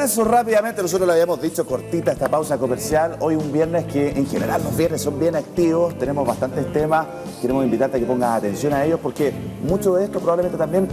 con eso rápidamente, nosotros le habíamos dicho cortita esta pausa comercial. Hoy un viernes que en general los viernes son bien activos, tenemos bastantes temas, queremos invitarte a que pongas atención a ellos porque mucho de esto probablemente también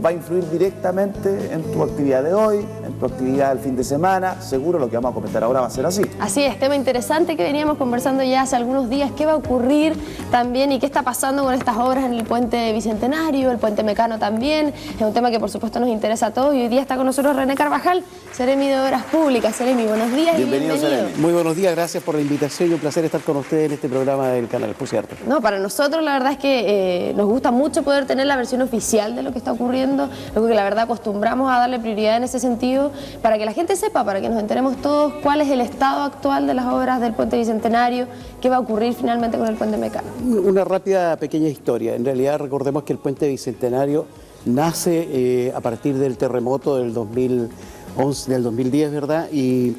va a influir directamente en tu actividad de hoy, en tu actividad del fin de semana. Seguro lo que vamos a comentar ahora va a ser así. Así es, tema interesante que veníamos conversando ya hace algunos días, qué va a ocurrir también y qué está pasando con estas obras en el puente Bicentenario, el puente Mecano también. Es un tema que por supuesto nos interesa a todos y hoy día está con nosotros René Carvajal, Seremi de Obras Públicas. Seremi, buenos días. Bienvenido, Seremi. Muy buenos días, gracias por la invitación y un placer estar con ustedes en este programa del canal, por cierto. No, para nosotros la verdad es que nos gusta mucho poder tener la versión oficial de lo que está ocurriendo, lo que la verdad acostumbramos a darle prioridad en ese sentido, para que la gente sepa, para que nos enteremos todos cuál es el estado actual de las obras del puente Bicentenario, qué va a ocurrir finalmente con el puente Mecano. Una rápida pequeña historia. En realidad recordemos que el puente Bicentenario nace a partir del terremoto del 2010, ¿verdad? Y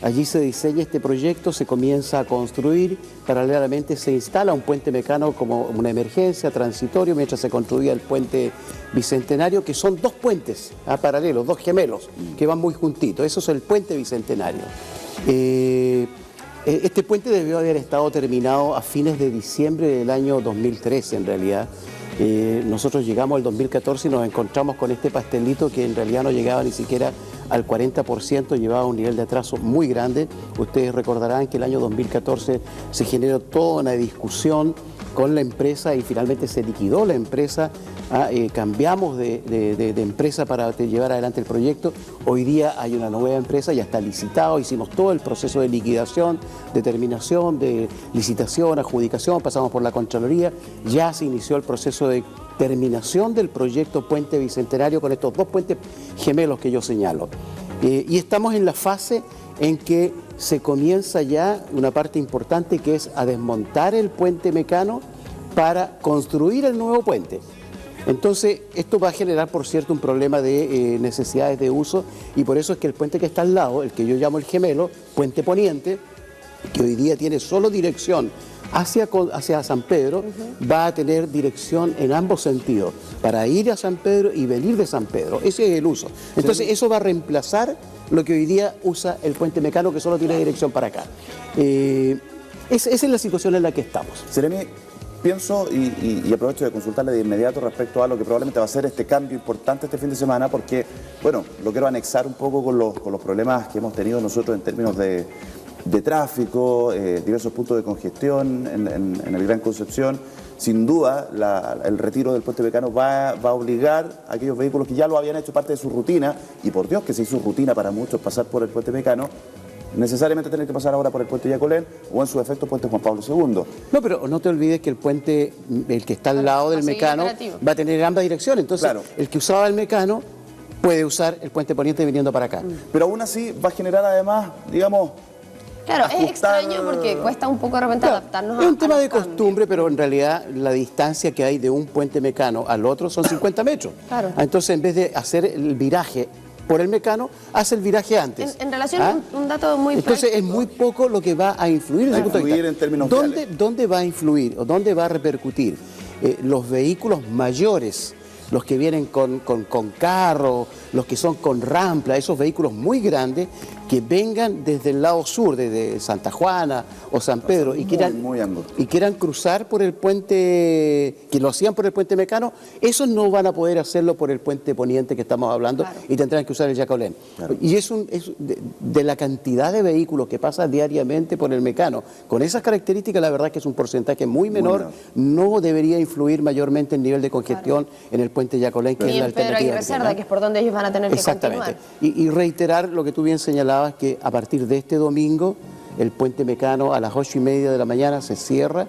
allí se diseña este proyecto, se comienza a construir, paralelamente se instala un puente Mecano como una emergencia, transitorio, mientras se construía el puente Bicentenario, que son dos puentes paralelos, dos gemelos, que van muy juntitos. Eso es el puente Bicentenario. Este puente debió haber estado terminado a fines de diciembre del año 2013, en realidad. Nosotros llegamos al 2014 y nos encontramos con este pastelito que en realidad no llegaba ni siquiera al 40%, llevaba un nivel de atraso muy grande. Ustedes recordarán que el año 2014 se generó toda una discusión con la empresa y finalmente se liquidó la empresa. Cambiamos de empresa para llevar adelante el proyecto. Hoy día hay una nueva empresa, ya está licitado, hicimos todo el proceso de liquidación, determinación, de licitación, adjudicación, pasamos por la Contraloría, ya se inició el proceso de terminación del proyecto Puente Bicentenario con estos dos puentes gemelos que yo señalo. Y estamos en la fase en que se comienza ya una parte importante que es a desmontar el puente Mecano para construir el nuevo puente. Entonces, esto va a generar, por cierto, un problema de necesidades de uso y por eso es que el puente que está al lado, el que yo llamo el gemelo, Puente Poniente, que hoy día tiene solo dirección hacia San Pedro, va a tener dirección en ambos sentidos, para ir a San Pedro y venir de San Pedro. Ese es el uso. Entonces, eso va a reemplazar lo que hoy día usa el puente Mecano, que solo tiene dirección para acá. Esa es la situación en la que estamos. Seremi, pienso y aprovecho de consultarle de inmediato respecto a lo que probablemente va a ser este cambio importante este fin de semana, porque, bueno, lo quiero anexar un poco con los problemas que hemos tenido nosotros en términos de tráfico, diversos puntos de congestión en el Gran Concepción. Sin duda, el retiro del puente Mecano va a obligar a aquellos vehículos que ya lo habían hecho parte de su rutina, y por Dios que se hizo rutina para muchos pasar por el puente Mecano, necesariamente tener que pasar ahora por el puente Yacolén o en su efecto puente Juan Pablo II. No, pero no te olvides que el puente, el que está al lado del Mecano, va a tener ambas direcciones. Entonces, claro, el que usaba el Mecano puede usar el puente Poniente viniendo para acá. Pero aún así va a generar además, digamos... Claro, es extraño porque cuesta un poco de repente adaptarnos a... Es un tema de costumbre, pero en realidad la distancia que hay de un puente Mecano al otro son 50 metros. Claro. Entonces, en vez de hacer el viraje por el Mecano, hace el viraje antes. En relación a un dato muy Entonces práctico, es muy poco lo que va a influir. En términos ¿Dónde va a influir o dónde va a repercutir? Los vehículos mayores, los que vienen con carro, los que son con rampla, esos vehículos muy grandes que vengan desde el lado sur, desde Santa Juana o San Pedro, y quieran cruzar por el puente, que lo hacían por el puente Mecano, esos no van a poder hacerlo por el puente Poniente que estamos hablando, claro, y tendrán que usar el Yacolén. Claro. Y de la cantidad de vehículos que pasa diariamente por el Mecano, con esas características, la verdad que es un porcentaje muy menor, no debería influir mayormente el nivel de congestión, claro, en el puente Yacolén, que es la alternativa. Pedro Aguirre Cerda, que es por donde ellos van a tener que continuar. Y reiterar lo que tú bien señalabas, que a partir de este domingo el puente Mecano a las 8:30 de la mañana se cierra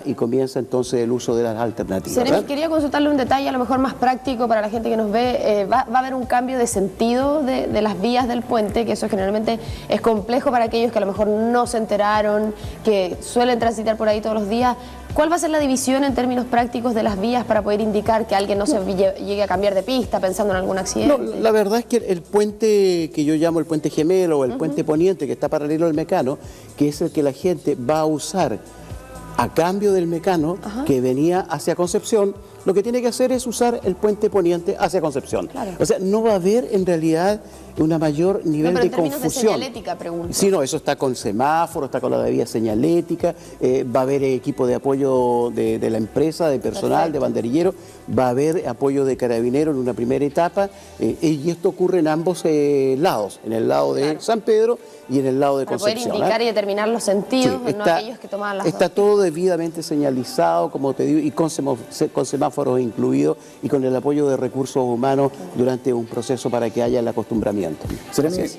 y comienza entonces el uso de las alternativas. Seremi, quería consultarle un detalle a lo mejor más práctico para la gente que nos ve. ¿Va a haber un cambio de sentido de las vías del puente? Que eso generalmente es complejo para aquellos que a lo mejor no se enteraron, que suelen transitar por ahí todos los días. ¿Cuál va a ser la división en términos prácticos de las vías para poder indicar que alguien no se llegue a cambiar de pista pensando en algún accidente? No, la verdad es que el puente que yo llamo el puente gemelo o el puente Poniente, que está paralelo al Mecano, que es el que la gente va a usar a cambio del Mecano, que venía hacia Concepción lo que tiene que hacer es usar el puente poniente hacia Concepción. Claro. O sea, no va a haber en realidad una mayor nivel de confusión. En términos de señalética, pregunto. Sí, no, eso está con semáforo, está con la debida señalética, va a haber equipo de apoyo de la empresa, de personal, Perfecto. de banderillero, va a haber apoyo de carabineros en una primera etapa, y esto ocurre en ambos lados, en el lado de San Pedro y en el lado de Para Concepción. poder indicar y determinar los sentidos, Sí, no aquellos que tomaban las está dos. todo debidamente señalizado, como te digo, y con semáforos incluidos y con el apoyo de recursos humanos durante un proceso para que haya el acostumbramiento. Seremi,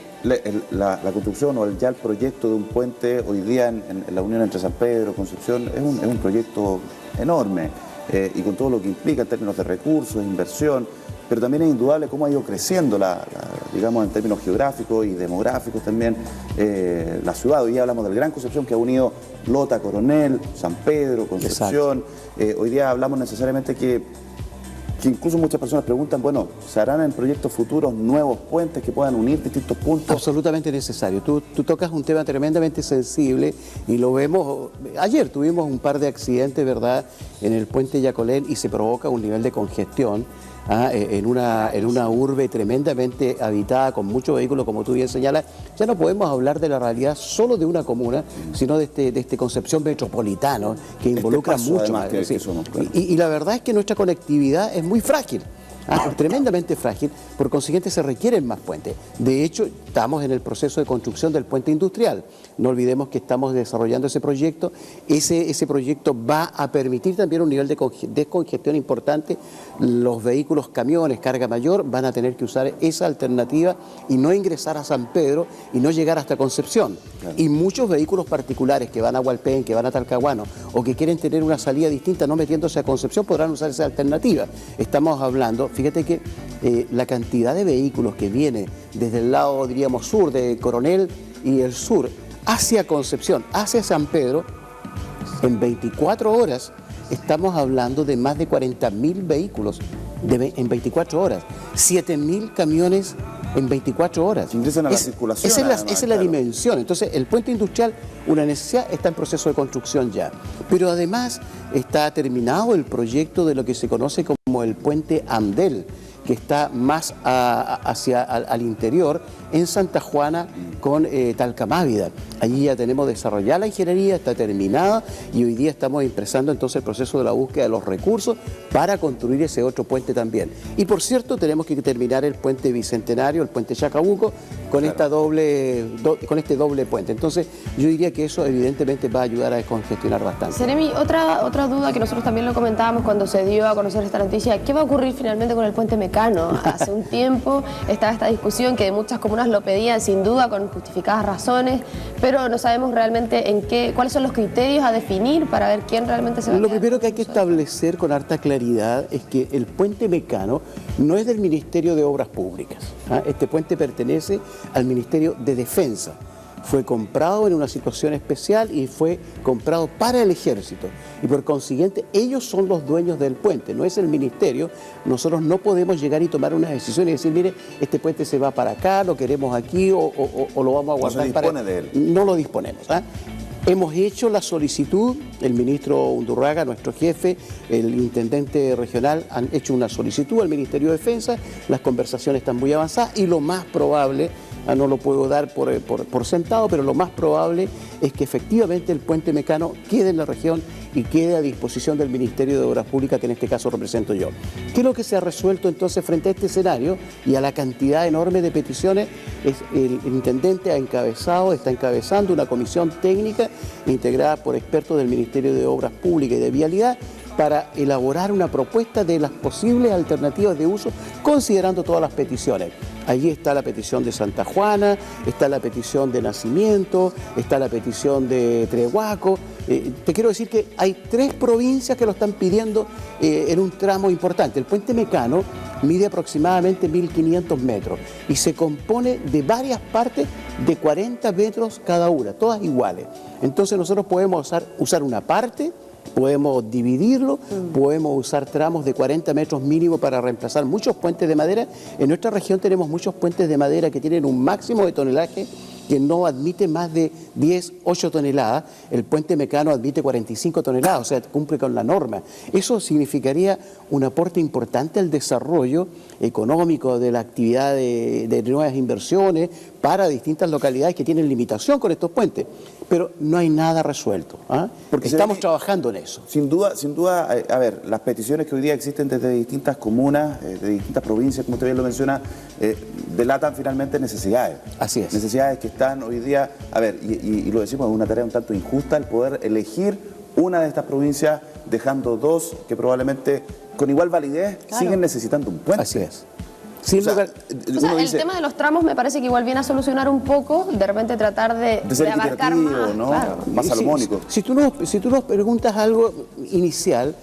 la construcción o ya el proyecto de un puente hoy día en la unión entre San Pedro y Concepción es un proyecto enorme y con todo lo que implica en términos de recursos, inversión, pero también es indudable cómo ha ido creciendo, digamos, en términos geográficos y demográficos también, la ciudad. Hoy día hablamos del Gran Concepción, que ha unido Lota, Coronel, San Pedro, Concepción. Hoy día hablamos necesariamente que incluso muchas personas preguntan, bueno, ¿se harán en proyectos futuros nuevos puentes que puedan unir distintos puntos? Absolutamente necesario. Tú tocas un tema tremendamente sensible y lo vemos. Ayer tuvimos un par de accidentes, ¿verdad?, en el puente Yacolén, y se provoca un nivel de congestión en una urbe tremendamente habitada con muchos vehículos, como tú bien señalas. Ya no podemos hablar de la realidad solo de una comuna, sino de este Concepción metropolitano que involucra mucho más. Que somos, claro. Y la verdad es que nuestra conectividad es muy frágil. Tremendamente frágil, por consiguiente se requieren más puentes. De hecho, estamos en el proceso de construcción del puente industrial. No olvidemos que estamos desarrollando ese proyecto. Ese proyecto va a permitir también un nivel de descongestión importante. Los vehículos, camiones, carga mayor, van a tener que usar esa alternativa y no ingresar a San Pedro y no llegar hasta Concepción. Claro. Y muchos vehículos particulares que van a Hualpén, que van a Talcahuano o que quieren tener una salida distinta no metiéndose a Concepción podrán usar esa alternativa. Estamos hablando, fíjate que la cantidad de vehículos que viene desde el lado, diríamos, sur de Coronel y el sur hacia Concepción, hacia San Pedro, en 24 horas estamos hablando de más de 40.000 vehículos en 24 horas, 7.000 camiones en 24 horas. Ingresan a la circulación. Esa es la dimensión. Entonces, el puente industrial, una necesidad, está en proceso de construcción ya. Pero además está terminado el proyecto de lo que se conoce como el puente Amdel, que está más al interior, en Santa Juana con Talcamávida. Allí ya tenemos desarrollada la ingeniería, está terminada y hoy día estamos empezando entonces el proceso de la búsqueda de los recursos para construir ese otro puente también. Y por cierto, tenemos que terminar el puente Bicentenario, el puente Chacabuco, con, claro, con este doble puente. Entonces, yo diría que eso evidentemente va a ayudar a descongestionar bastante. Seremi, otra duda que nosotros también lo comentábamos cuando se dio a conocer esta noticia, ¿qué va a ocurrir finalmente con el puente Mecano? Hace un tiempo estaba esta discusión que muchas comunas lo pedían sin duda con justificadas razones, pero no sabemos realmente cuáles son los criterios a definir para ver quién realmente se va a Lo quedar. primero que hay que establecer con harta claridad es que el puente Mecano no es del Ministerio de Obras Públicas. Este puente pertenece al Ministerio de Defensa. Fue comprado en una situación especial y fue comprado para el Ejército. Y por consiguiente, ellos son los dueños del puente, no es el Ministerio. Nosotros no podemos llegar y tomar una decisión y decir, mire, este puente se va para acá, lo queremos aquí o lo vamos a guardar para... No se dispone de él. No lo disponemos. Hemos hecho la solicitud, el ministro Undurraga, nuestro jefe, el intendente regional han hecho una solicitud al Ministerio de Defensa, las conversaciones están muy avanzadas y lo más probable, no lo puedo dar por sentado, pero lo más probable es que efectivamente el puente Mecano quede en la región y quede a disposición del Ministerio de Obras Públicas, que en este caso represento yo. ¿Qué es lo que se ha resuelto entonces frente a este escenario y a la cantidad enorme de peticiones? El intendente está encabezando una comisión técnica integrada por expertos del Ministerio de Obras Públicas y de Vialidad para elaborar una propuesta de las posibles alternativas de uso, considerando todas las peticiones. Allí está la petición de Santa Juana, está la petición de Nacimiento, está la petición de Trehuaco. Te quiero decir que hay 3 provincias que lo están pidiendo en un tramo importante. El puente Mecano mide aproximadamente 1.500 metros y se compone de varias partes de 40 metros cada una, todas iguales. Entonces nosotros podemos usar una parte, podemos dividirlo, podemos usar tramos de 40 metros mínimo para reemplazar muchos puentes de madera. En nuestra región tenemos muchos puentes de madera que tienen un máximo de tonelaje que no admite más de 8 toneladas, el puente Mecano admite 45 toneladas, o sea, cumple con la norma. Eso significaría un aporte importante al desarrollo económico de la actividad de nuevas inversiones para distintas localidades que tienen limitación con estos puentes. Pero no hay nada resuelto, ¿ah? Porque estamos trabajando en eso. Sin duda, a ver, las peticiones que hoy día existen desde distintas comunas, de distintas provincias, como usted bien lo menciona, delatan finalmente necesidades. Así es. Necesidades que están hoy día, a ver, y lo decimos, es una tarea un tanto injusta el poder elegir una de estas provincias dejando dos que probablemente con igual validez siguen necesitando un puente. Así es. Sin lugar, el tema de los tramos me parece que igual viene a solucionar un poco, de repente tratar de abarcar más, ¿no? Claro. Más salomónico. Si tú nos preguntas algo inicial,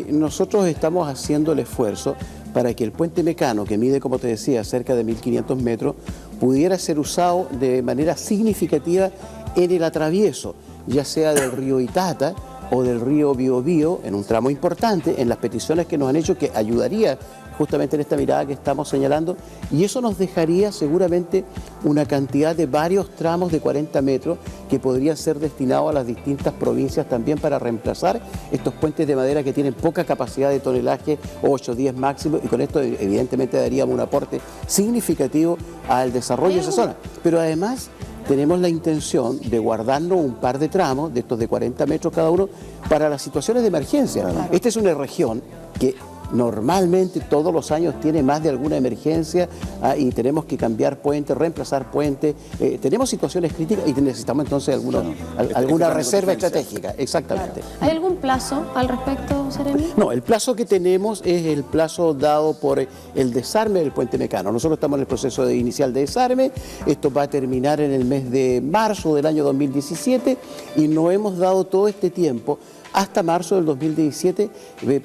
nosotros estamos haciendo el esfuerzo para que el puente Mecano, que mide, como te decía, cerca de 1.500 metros, pudiera ser usado de manera significativa en el atravieso, ya sea del río Itata o del río Biobío, en un tramo importante, en las peticiones que nos han hecho, que ayudaría justamente en esta mirada que estamos señalando, y eso nos dejaría seguramente una cantidad de varios tramos de 40 metros que podrían ser destinados a las distintas provincias también para reemplazar estos puentes de madera que tienen poca capacidad de tonelaje, 8 o 10 máximo, y con esto evidentemente daríamos un aporte significativo al desarrollo de esa zona. Pero además tenemos la intención de guardarnos un par de tramos, de estos de 40 metros cada uno, para las situaciones de emergencia. Claro. Esta es una región que normalmente todos los años tiene más de alguna emergencia y tenemos que cambiar puentes, reemplazar puentes. Tenemos situaciones críticas y necesitamos entonces alguna reserva estratégica. Exactamente. Claro. ¿Hay algún plazo al respecto, Seremi? No, el plazo que tenemos es el plazo dado por el desarme del puente Mecano. Nosotros estamos en el proceso inicial de desarme. Esto va a terminar en el mes de marzo del año 2017 y nos hemos dado todo este tiempo hasta marzo del 2017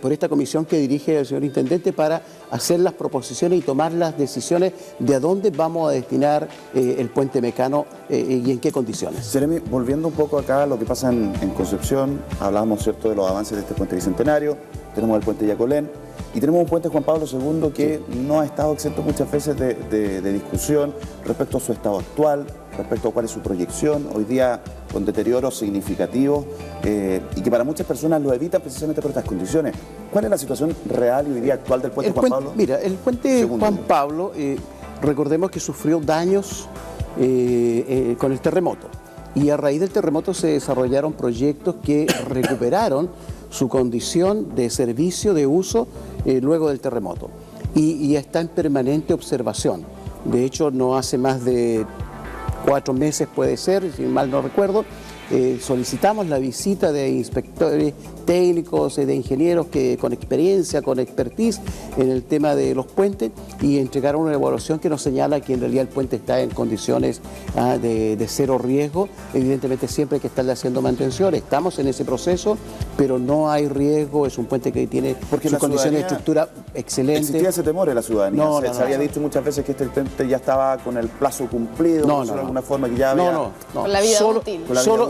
por esta comisión que dirige el señor Intendente para hacer las proposiciones y tomar las decisiones de a dónde vamos a destinar el puente Mecano y en qué condiciones. Seremi, volviendo un poco acá a lo que pasa en Concepción, hablábamos, ¿cierto?, de los avances de este puente bicentenario, tenemos el puente Yacolén y tenemos un puente Juan Pablo II que no ha estado exento muchas veces de discusión respecto a su estado actual, respecto a cuál es su proyección, hoy día con deterioros significativos y que para muchas personas lo evitan precisamente por estas condiciones. ¿Cuál es la situación real y hoy día actual del puente Juan Pablo? Mira, el puente Juan Pablo, recordemos que sufrió daños con el terremoto y a raíz del terremoto se desarrollaron proyectos que recuperaron su condición de servicio, de uso luego del terremoto y está en permanente observación. De hecho, no hace más de 4 meses puede ser, si mal no recuerdo, solicitamos la visita de inspectores técnicos, de ingenieros que con experiencia, con expertise en el tema de los puentes y entregaron una evaluación que nos señala que en realidad el puente está en condiciones de cero riesgo. Evidentemente siempre hay que estarle haciendo mantención, estamos en ese proceso, pero no hay riesgo, es un puente que tiene sus condiciones de estructura excelentes. ¿Existía ese temor en la ciudadanía? Se había dicho muchas veces que este puente ya estaba con el plazo cumplido, de alguna forma que ya había... Con la vida útil.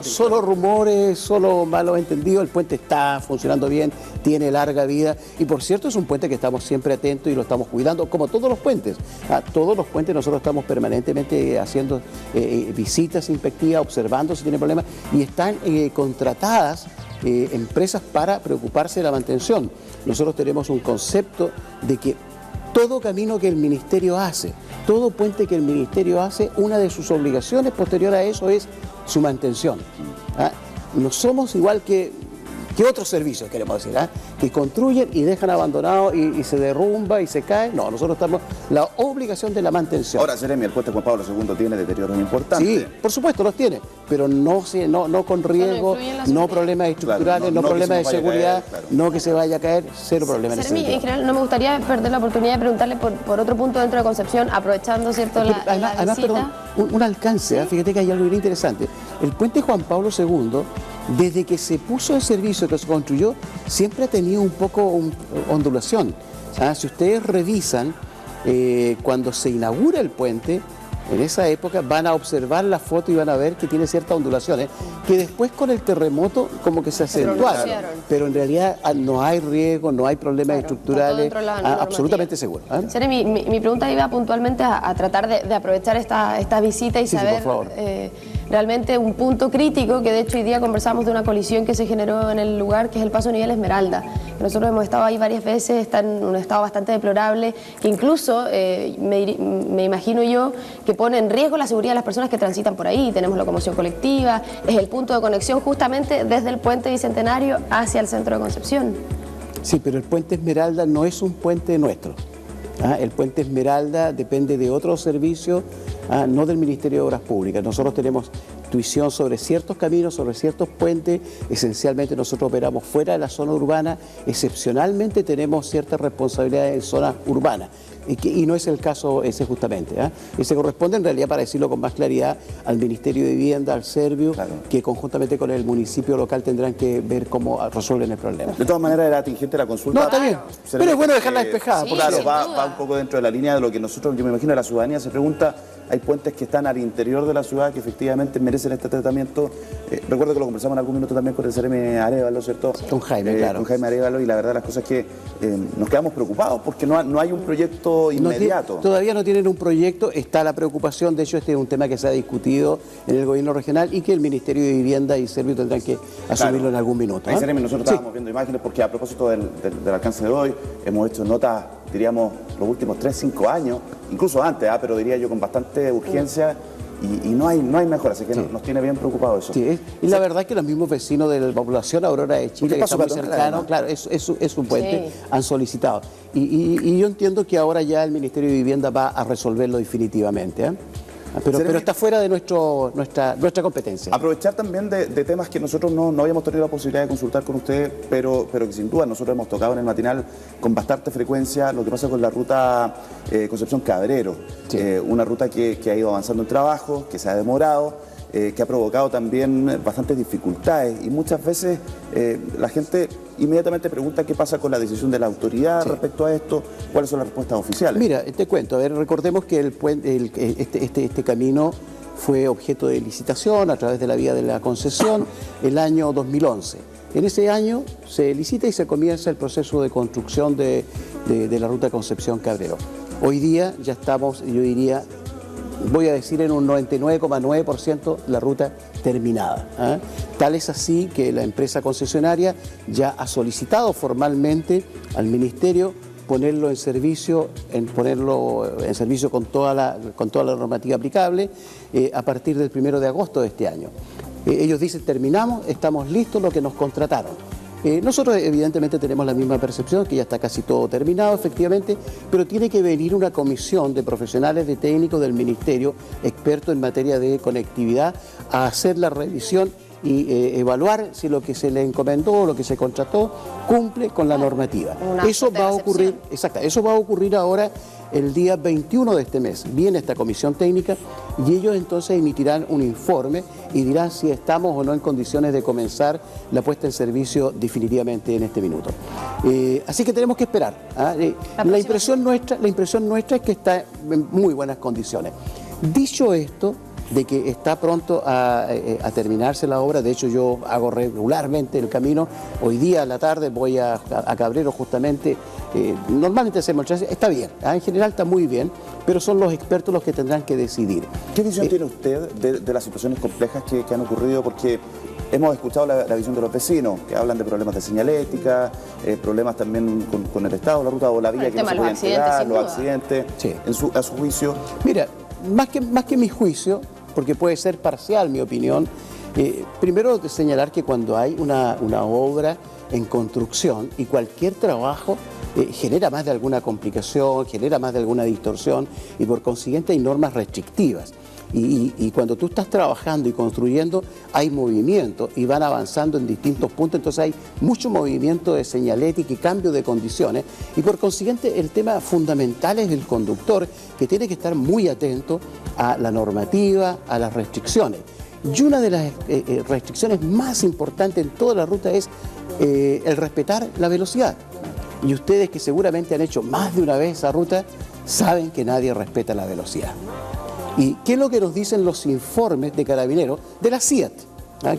Solo rumores, solo malos entendidos, el puente está funcionando bien, tiene larga vida y por cierto es un puente que estamos siempre atentos y lo estamos cuidando, como todos los puentes. Todos los puentes nosotros estamos permanentemente haciendo visitas inspectivas, observando si tiene problemas y están contratadas empresas para preocuparse de la mantención. Nosotros tenemos un concepto de que todo camino que el Ministerio hace, todo puente que el Ministerio hace, una de sus obligaciones posterior a eso es su mantención. No somos igual que otros servicios, queremos decir, que construyen y dejan abandonado y se derrumba y se cae. No, nosotros estamos la obligación de la mantención. Ahora, Seremi, el puente Juan Pablo II tiene deterioros importantes. Sí, por supuesto los tiene, pero no con riesgo, no problemas estructurales, no problemas de seguridad, no que se vaya a caer, cero problemas. Seremi, en general no me gustaría perder la oportunidad de preguntarle por otro punto dentro de Concepción, aprovechando, ¿cierto?, la además, visita. Perdón, un alcance, ¿sí? Fíjate que hay algo bien interesante. El puente Juan Pablo II, desde que se puso en servicio, que se construyó, siempre ha tenido un poco ondulación. Si ustedes revisan, cuando se inaugura el puente, en esa época, van a observar la foto y van a ver que tiene ciertas ondulaciones, que después con el terremoto como que se acentuaron, pero en realidad no hay riesgo, no hay problemas estructurales, absolutamente seguro. Seremi, mi pregunta iba puntualmente a tratar de aprovechar esta visita y saber realmente un punto crítico, que de hecho hoy día conversamos de una colisión que se generó en el lugar, que es el Paso Nivel Esmeralda. Nosotros hemos estado ahí varias veces, está en un estado bastante deplorable, que incluso me imagino yo que pone en riesgo la seguridad de las personas que transitan por ahí. Tenemos locomoción colectiva, es el punto de conexión justamente desde el puente Bicentenario hacia el centro de Concepción. Sí, pero el puente Esmeralda no es un puente nuestro. El puente Esmeralda depende de otros servicios, no del Ministerio de Obras Públicas. Nosotros tenemos tuición sobre ciertos caminos, sobre ciertos puentes. Esencialmente nosotros operamos fuera de la zona urbana. Excepcionalmente tenemos ciertas responsabilidades en zonas urbanas. Y no es el caso ese justamente. Ese corresponde en realidad, para decirlo con más claridad, al Ministerio de Vivienda, al Servio, que conjuntamente con el municipio local tendrán que ver cómo resuelven el problema. De todas maneras era atingente la consulta. No, está bien, pero es bueno dejarla despejada. Sí, claro, va un poco dentro de la línea de lo que nosotros, yo me imagino, la ciudadanía se pregunta. Hay puentes que están al interior de la ciudad que efectivamente merecen este tratamiento. Recuerdo que lo conversamos en algún minuto también con el Seremi Arévalo, ¿cierto? Con Jaime, claro. Con Jaime Arévalo, y la verdad las cosas es que nos quedamos preocupados porque no hay un proyecto inmediato. Todavía no tienen un proyecto, está la preocupación. De hecho, este es un tema que se ha discutido en el gobierno regional y que el Ministerio de Vivienda y Servio tendrán que asumirlo en algún minuto. Ahí, Seremi, nosotros estábamos viendo imágenes porque a propósito del alcance de hoy, hemos hecho notas, diríamos, los últimos 3-5 años, incluso antes, pero diría yo con bastante urgencia, y no hay mejora, así que nos tiene bien preocupado eso. Sí, y la verdad es que los mismos vecinos de la población Aurora de Chile, que está muy cercano, claro, es un puente, han solicitado. Y yo entiendo que ahora ya el Ministerio de Vivienda va a resolverlo definitivamente. Pero está fuera de nuestra competencia. Aprovechar también de temas que nosotros no habíamos tenido la posibilidad de consultar con usted, pero que sin duda nosotros hemos tocado en el matinal con bastante frecuencia, lo que pasa con la ruta Concepción-Cabrero. Sí. Una ruta que ha ido avanzando en trabajo, que se ha demorado, que ha provocado también bastantes dificultades, y muchas veces la gente inmediatamente pregunta qué pasa con la decisión de la autoridad respecto a esto, cuáles son las respuestas oficiales. Mira, te cuento, recordemos que este camino fue objeto de licitación a través de la vía de la concesión el año 2011. En ese año se licita y se comienza el proceso de construcción de la ruta Concepción-Cabrero. Hoy día ya estamos, yo diría, voy a decir en un 99,9% la ruta terminada. Tal es así que la empresa concesionaria ya ha solicitado formalmente al Ministerio ponerlo en servicio con toda la normativa aplicable a partir del 1 de agosto de este año. Ellos dicen, terminamos, estamos listos, lo que nos contrataron. Nosotros evidentemente tenemos la misma percepción, que ya está casi todo terminado efectivamente, pero tiene que venir una comisión de profesionales, de técnicos del Ministerio, expertos en materia de conectividad, a hacer la revisión y evaluar si lo que se le encomendó, lo que se contrató, cumple con la normativa. Eso va a ocurrir, eso va a ocurrir ahora el día 21 de este mes. Viene esta comisión técnica y ellos entonces emitirán un informe y dirán si estamos o no en condiciones de comenzar la puesta en servicio definitivamente en este minuto. Así que tenemos que esperar. La impresión nuestra es que está en muy buenas condiciones. Dicho esto, de que está pronto a terminarse la obra, de hecho yo hago regularmente el camino, hoy día a la tarde voy a Cabrero justamente, normalmente hacemos el está bien, en general está muy bien, pero son los expertos los que tendrán que decidir. ¿Qué visión tiene usted de las situaciones complejas que han ocurrido? Porque hemos escuchado la visión de los vecinos, que hablan de problemas de señalética, problemas también con el Estado, la ruta o la vía que no se puede entregar, los accidentes, a su juicio. Mira, más que mi juicio, porque puede ser parcial mi opinión, primero señalar que cuando hay una obra en construcción y cualquier trabajo genera más de alguna complicación, genera más de alguna distorsión y por consiguiente hay normas restrictivas. Y cuando tú estás trabajando y construyendo hay movimiento y van avanzando en distintos puntos, entonces hay mucho movimiento de señalética y cambio de condiciones y por consiguiente el tema fundamental es el conductor que tiene que estar muy atento a la normativa, a las restricciones. Y una de las restricciones más importantes en toda la ruta es el respetar la velocidad. Y ustedes que seguramente han hecho más de una vez esa ruta saben que nadie respeta la velocidad. ¿Y qué es lo que nos dicen los informes de Carabineros de la CIAT,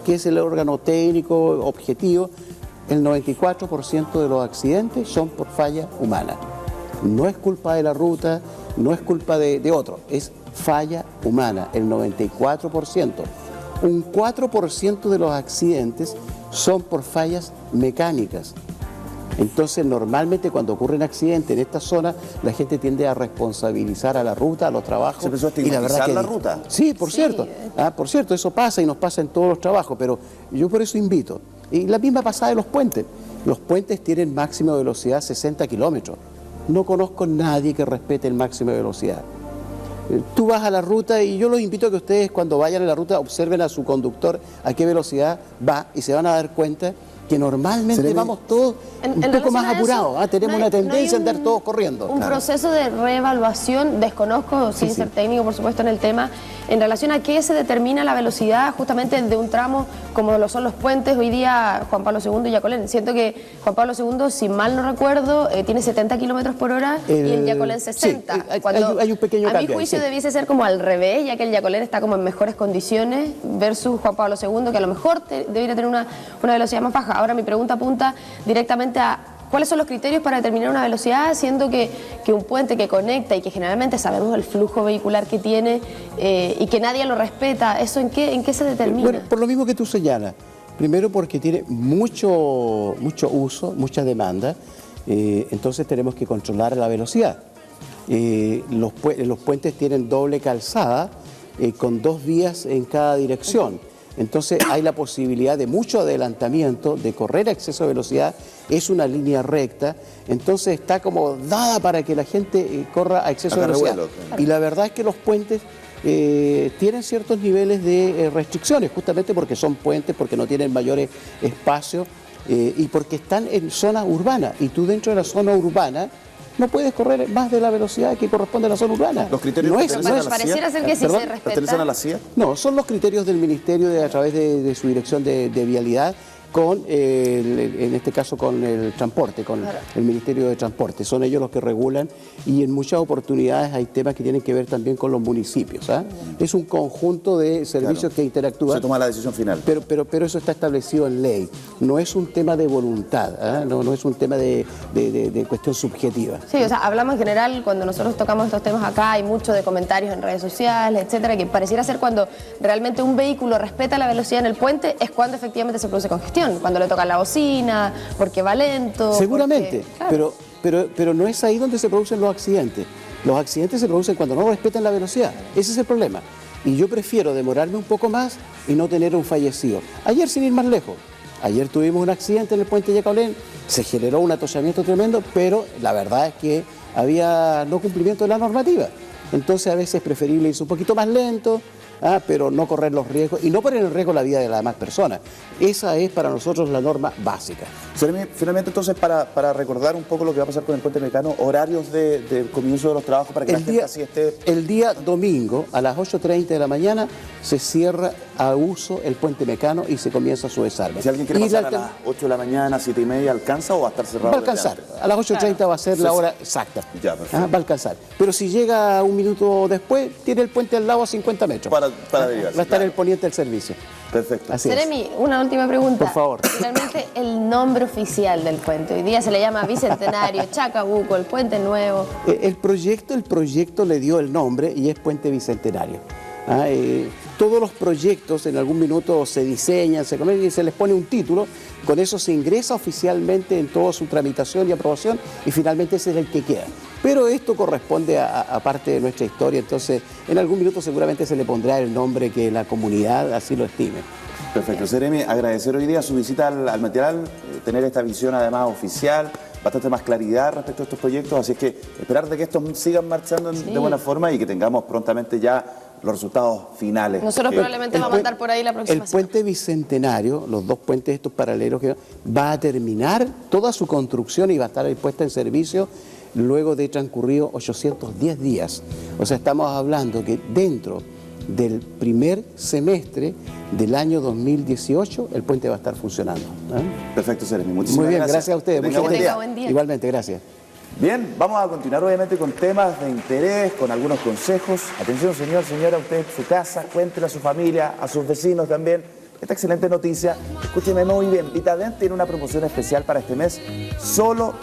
que es el órgano técnico objetivo? El 94% de los accidentes son por falla humana. No es culpa de la ruta, no es culpa de otro, es falla humana, el 94%. Un 4% de los accidentes son por fallas mecánicas. Entonces, normalmente cuando ocurren accidentes en esta zona, la gente tiende a responsabilizar a la ruta, a los trabajos. ¿Se empezó a estigmatizar la ruta? Sí, por cierto. Por cierto, eso pasa y nos pasa en todos los trabajos, pero yo por eso invito. Y la misma pasada de los puentes. Los puentes tienen máximo de velocidad 60 kilómetros. No conozco a nadie que respete el máximo de velocidad. Tú vas a la ruta y yo los invito a que ustedes cuando vayan a la ruta observen a su conductor a qué velocidad va y se van a dar cuenta que normalmente vamos todos un poco más apurados. Tenemos una tendencia a andar todos corriendo. Un proceso de reevaluación, desconozco, sin ser técnico, por supuesto, en el tema, en relación a qué se determina la velocidad justamente de un tramo como lo son los puentes. Hoy día Juan Pablo II y Yacolén. Siento que Juan Pablo II, si mal no recuerdo, tiene 70 kilómetros por hora y el Yacolén 60. Sí, hay un pequeño cambio. A mi juicio debiese ser como al revés, ya que el Yacolén está como en mejores condiciones versus Juan Pablo II, que a lo mejor debería tener una velocidad más baja. Ahora mi pregunta apunta directamente a cuáles son los criterios para determinar una velocidad, siendo que un puente que conecta y que generalmente sabemos el flujo vehicular que tiene y que nadie lo respeta, ¿eso en qué se determina? Bueno, por lo mismo que tú señalas. Primero porque tiene mucho uso, mucha demanda, entonces tenemos que controlar la velocidad. Los puentes tienen doble calzada con 2 vías en cada dirección. Entonces hay la posibilidad de mucho adelantamiento, de correr a exceso de velocidad, es una línea recta, entonces está como dada para que la gente corra a exceso de velocidad. Y la verdad es que los puentes tienen ciertos niveles de restricciones, justamente porque son puentes, porque no tienen mayores espacios y porque están en zona urbana. Y tú dentro de la zona urbana no puedes correr más de la velocidad que corresponde a la zona urbana. ¿Los criterios pareciera ser que sí se respetan a la CIA? No, son los criterios del Ministerio a través de su dirección de vialidad con, en este caso, con el transporte, con el Ministerio de Transporte. Son ellos los que regulan y en muchas oportunidades hay temas que tienen que ver también con los municipios. Es un conjunto de servicios que interactúan. Se toma la decisión final. Pero eso está establecido en ley. No es un tema de voluntad, no es un tema de cuestión subjetiva. Sí, o sea, hablamos en general, cuando nosotros tocamos estos temas acá, hay mucho de comentarios en redes sociales, etcétera, que pareciera ser cuando realmente un vehículo respeta la velocidad en el puente, es cuando efectivamente se produce congestión. Cuando le toca la bocina, porque va lento. Seguramente, pero no es ahí donde se producen los accidentes. Los accidentes se producen cuando no respetan la velocidad. Ese es el problema. Y yo prefiero demorarme un poco más y no tener un fallecido. Ayer, sin ir más lejos, ayer tuvimos un accidente en el puente Yacolén, se generó un atollamiento tremendo, pero la verdad es que había no cumplimiento de la normativa. Entonces a veces es preferible irse un poquito más lento, pero no correr los riesgos y no poner en riesgo la vida de las demás personas. Esa es para nosotros la norma básica. Finalmente, entonces, para recordar un poco lo que va a pasar con el puente mecano, horarios del comienzo de los trabajos para que la gente así esté... El día domingo a las 8:30 de la mañana se cierra a uso el puente mecano y se comienza su desarme. Si alguien quiere pasar a las 8 de la mañana, 7:30, ¿alcanza o va a estar cerrado? Va a alcanzar. A las 8:30 va a ser la hora exacta. Ya, perfecto. Va a alcanzar. Pero si llega un minuto después, tiene el puente al lado a 50 metros. Para derivarse. Va a estar el poniente del servicio. Perfecto. Así Seremi, una última pregunta. Por favor. Finalmente, el nombre oficial del puente. Hoy día se le llama Bicentenario, Chacabuco, el Puente Nuevo. El proyecto le dio el nombre y es Puente Bicentenario. Todos los proyectos en algún minuto se diseñan, se comen y se les pone un título. Con eso se ingresa oficialmente en toda su tramitación y aprobación y finalmente ese es el que queda. Pero esto corresponde a parte de nuestra historia, entonces en algún minuto seguramente se le pondrá el nombre que la comunidad así lo estime. Perfecto. Seremi, agradecer hoy día su visita al material, tener esta visión además oficial, bastante más claridad respecto a estos proyectos, así es que esperar de que estos sigan marchando de buena forma y que tengamos prontamente ya los resultados finales. Nosotros probablemente vamos a andar por ahí la próxima semana. El puente Bicentenario, los 2 puentes estos paralelos, va a terminar toda su construcción y va a estar puesta en servicio luego de transcurrido 810 días. O sea, estamos hablando que dentro del primer semestre del año 2018 el puente va a estar funcionando. Perfecto, Seremi. Muchísimas gracias. Muy bien, gracias a ustedes. Buen día. Igualmente, gracias. Bien, vamos a continuar obviamente con temas de interés, con algunos consejos. Atención, señor, señora, usted en su casa, cuéntele a su familia, a sus vecinos también. Esta excelente noticia, escúcheme muy bien, Vitadent tiene una promoción especial para este mes, solo